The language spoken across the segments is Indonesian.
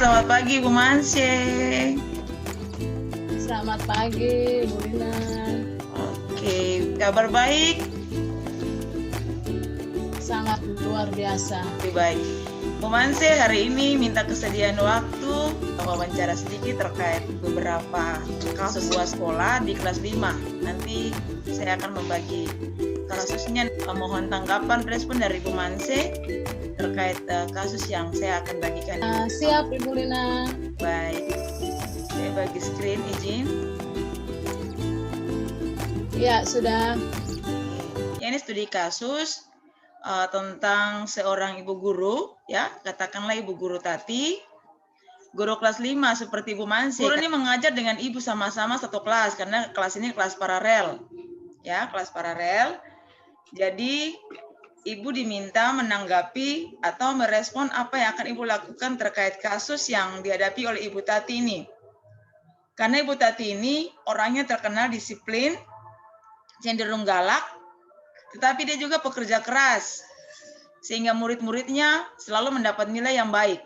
selamat pagi Bu Manse. Selamat pagi, Bu Lina. Oke, kabar baik? Sangat luar biasa. Lebih baik. Bu Manse, hari ini minta kesediaan waktu wawancara sedikit terkait beberapa kasus sebuah sekolah di kelas 5. Nanti saya akan membagi kasusnya. Mohon tanggapan respon dari Bu Manse terkait kasus yang saya akan bagikan. Siap, Ibu Lina. Baik, saya bagi screen, izin. Ya, sudah. Ini studi kasus tentang seorang ibu guru, ya, katakanlah Ibu Guru Tati, guru kelas 5 seperti Bu Manse. Guru ini mengajar dengan ibu sama-sama satu kelas, karena kelas ini kelas paralel, ya, kelas paralel. Jadi ibu diminta menanggapi atau merespon apa yang akan ibu lakukan terkait kasus yang dihadapi oleh Ibu Tati ini. Karena Ibu Tati ini orangnya terkenal disiplin, cenderung galak, tetapi dia juga pekerja keras, sehingga murid-muridnya selalu mendapat nilai yang baik.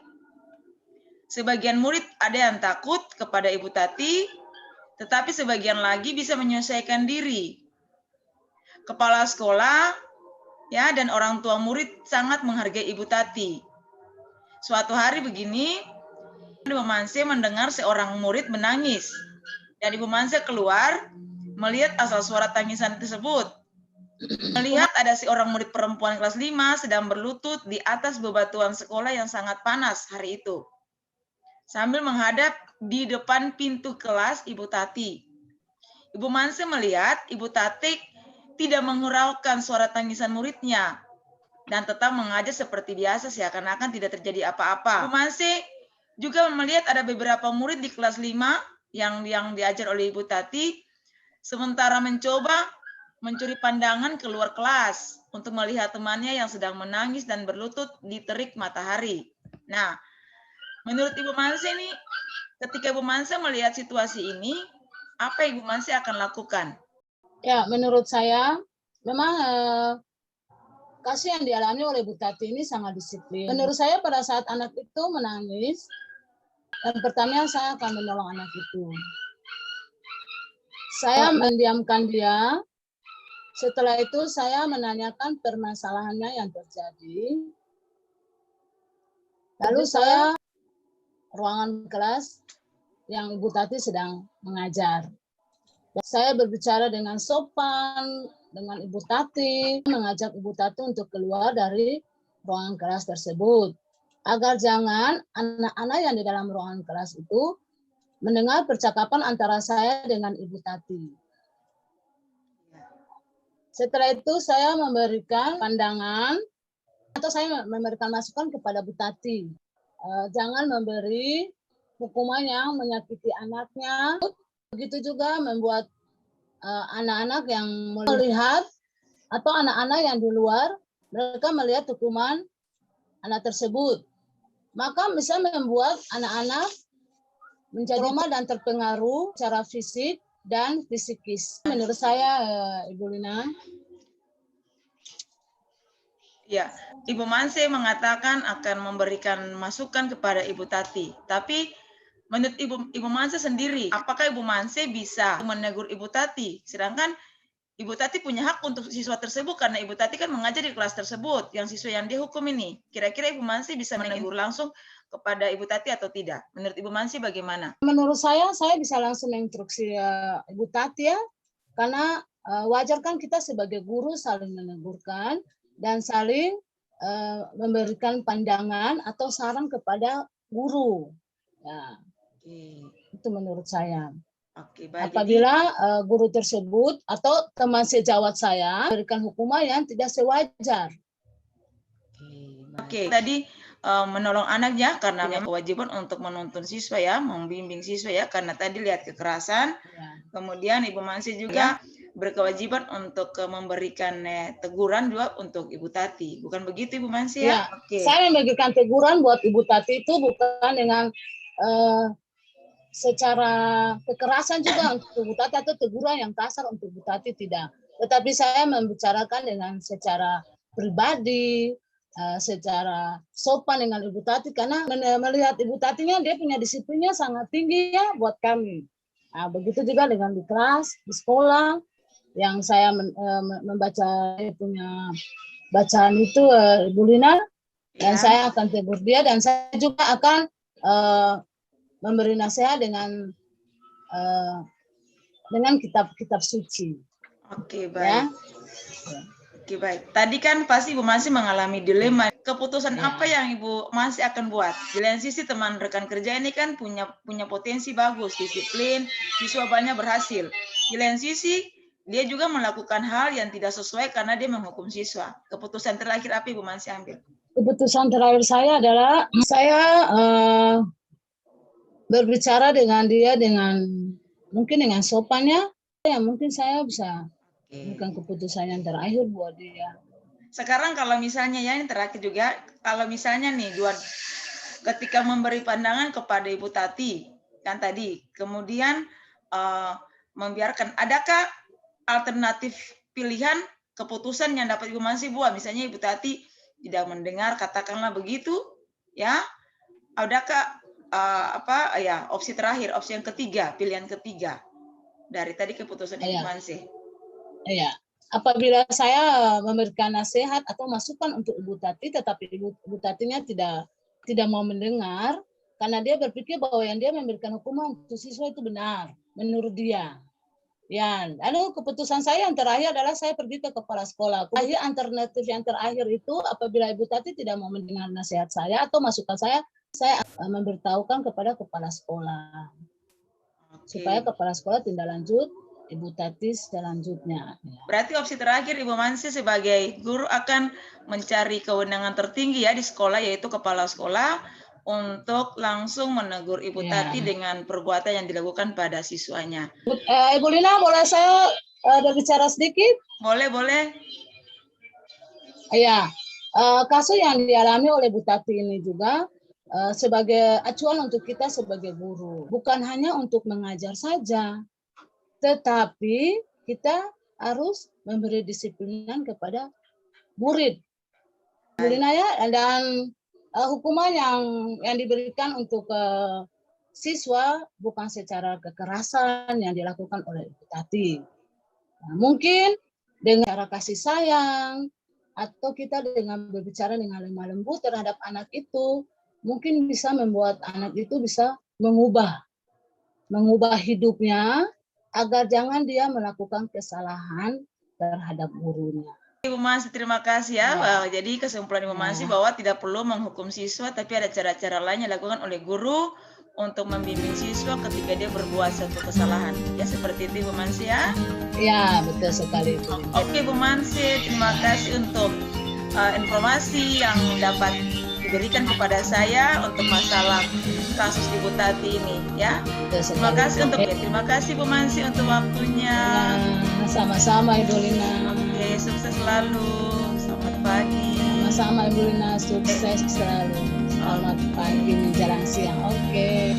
Sebagian murid ada yang takut kepada Ibu Tati, tetapi sebagian lagi bisa menyesuaikan diri. Kepala sekolah, ya, dan orang tua murid sangat menghargai Ibu Tati. Suatu hari begini, Ibu Manse mendengar seorang murid menangis, dan Ibu Manse keluar melihat asal suara tangisan tersebut. Melihat ada seorang murid perempuan kelas 5 sedang berlutut di atas bebatuan sekolah yang sangat panas hari itu, sambil menghadap di depan pintu kelas Ibu Tati. Ibu Manse melihat Ibu Tati tidak menguraukan suara tangisan muridnya dan tetap mengajar seperti biasa seakan-akan tidak terjadi apa-apa. Ibu Manse juga melihat ada beberapa murid di kelas 5 yang diajar oleh Ibu Tati sementara mencoba mencuri pandangan keluar kelas untuk melihat temannya yang sedang menangis dan berlutut di terik matahari. Nah, menurut Ibu Manse ini, ketika Ibu Manse melihat situasi ini, apa Ibu Manse akan lakukan? Ya, menurut saya memang kasus yang dialami oleh Bu Tati ini sangat disiplin. Menurut saya pada saat anak itu menangis, dan pertama saya akan menolong anak itu. Saya mendiamkan dia. Setelah itu saya menanyakan permasalahannya yang terjadi. Lalu saya ruangan kelas yang Ibu Tati sedang mengajar. Saya berbicara dengan sopan dengan Ibu Tati, mengajak Ibu Tati untuk keluar dari ruangan kelas tersebut, agar jangan anak-anak yang di dalam ruangan kelas itu mendengar percakapan antara saya dengan Ibu Tati. Setelah itu saya memberikan pandangan atau saya memberikan masukan kepada Bu Tati. Jangan memberi hukuman yang menyakiti anaknya. Begitu juga membuat anak-anak yang melihat atau anak-anak yang di luar, mereka melihat hukuman anak tersebut. Maka bisa membuat anak-anak menjadi trauma dan terpengaruh secara fisik dan psikis. Menurut saya, Ibu Lina. Ya, Ibu Manse mengatakan akan memberikan masukan kepada Ibu Tati. Tapi menurut Ibu Manse sendiri, apakah Ibu Manse bisa menegur Ibu Tati? Sedangkan Ibu Tati punya hak untuk siswa tersebut karena Ibu Tati kan mengajar di kelas tersebut, yang siswa yang dihukum ini. Kira-kira Ibu Manse bisa menegur langsung kepada Ibu Tati atau tidak? Menurut Ibu Manse bagaimana? Menurut saya bisa langsung menginstruksi Ibu Tati ya, karena wajar kan kita sebagai guru saling menegurkan dan saling memberikan pandangan atau saran kepada guru. Ya, itu menurut saya. Oke, baik. Apabila guru tersebut atau teman sejawat saya memberikan hukuman yang tidak sewajar. Oke, tadi menolong anaknya karena punya kewajiban untuk menuntun siswa ya, membimbing siswa ya, karena tadi lihat kekerasan. Ya. Kemudian Ibu Manse juga berkewajiban untuk memberikan teguran juga untuk Ibu Tati. Bukan begitu Ibu Manse ya? Oke. Saya memberikan teguran buat Ibu Tati itu bukan dengan secara kekerasan juga untuk Bu Tati atau teguran yang kasar untuk Bu Tati, tidak. Tetapi saya membicarakan dengan secara pribadi, secara sopan dengan Ibu Tati, karena melihat Ibu Tatinya dia punya disiplinnya sangat tinggi ya buat kami. Nah, begitu juga dengan di kelas, di sekolah, yang saya membaca punya bacaan itu Ibu Lina, dan saya akan tegur dia, dan saya juga akan memberi nasihat dengan kitab-kitab suci. Oke, baik. Ya. Oke, baik. Tadi kan pasti Ibu Mansi mengalami dilema. Keputusan apa yang Ibu Mansi akan buat? Di lain sisi teman rekan kerja ini kan punya potensi bagus, disiplin, siswa banyak berhasil. Di lain sisi dia juga melakukan hal yang tidak sesuai karena dia menghukum siswa. Keputusan terakhir apa Ibu Mansi ambil? Keputusan terakhir saya adalah saya berbicara dengan dia mungkin dengan sopannya, ya mungkin saya bisa bukan keputusan yang terakhir buat dia. Sekarang kalau misalnya ya, yang terakhir juga, kalau misalnya nih ketika memberi pandangan kepada Ibu Tati kan tadi, kemudian membiarkan, adakah alternatif pilihan keputusan yang dapat Ibu Mansi buat? Misalnya Ibu Tati tidak mendengar, katakanlah begitu, ya, adakah opsi terakhir, opsi yang ketiga, pilihan ketiga dari tadi keputusan Ibu Mansi? Iya, apabila saya memberikan nasihat atau masukan untuk Ibu Tati, tetapi Ibu Tatinya tidak mau mendengar, karena dia berpikir bahwa yang dia memberikan hukuman untuk siswa itu benar, menurut dia. Ya, lalu keputusan saya yang terakhir adalah saya pergi ke kepala sekolah. Alternatif yang terakhir itu apabila Ibu Tati tidak mau mendengar nasihat saya atau masukan saya memberitahukan kepada kepala sekolah. Supaya kepala sekolah tindak lanjut Ibu Tati selanjutnya. Berarti opsi terakhir Ibu Mansi sebagai guru akan mencari kewenangan tertinggi ya di sekolah, yaitu kepala sekolah, untuk langsung menegur Ibu Tati dengan perbuatan yang dilakukan pada siswanya. Ibu Lina, boleh saya berbicara sedikit? Boleh, boleh. Iya, kasus yang dialami oleh Ibu Tati ini juga sebagai acuan untuk kita sebagai guru. Bukan hanya untuk mengajar saja, tetapi kita harus memberi disiplinan kepada murid. Bu Lina ya, dan hukuman yang diberikan untuk siswa bukan secara kekerasan yang dilakukan oleh Ibu Tati. Nah, mungkin dengan cara kasih sayang atau kita dengan berbicara dengan lemah lembut terhadap anak itu, mungkin bisa membuat anak itu bisa mengubah hidupnya, agar jangan dia melakukan kesalahan terhadap gurunya. Ibu Mansi, terima kasih ya. Jadi kesimpulan Ibu Mansi bahwa tidak perlu menghukum siswa, tapi ada cara-cara lain yang dilakukan oleh guru untuk membimbing siswa ketika dia berbuat suatu kesalahan. Ya, seperti itu Ibu Mansi ya. Ya, betul sekali. Oke Ibu Mansi, terima kasih untuk informasi yang dapat diberikan kepada saya untuk masalah kasus Ibu Tati ini ya. Terima kasih Bu Mansi untuk waktunya. Sama-sama Ibu Lina. Oke, sukses selalu. Selamat pagi. Sama-sama Ibu Lina, sukses selalu. Selamat pagi menjelang siang. Oke.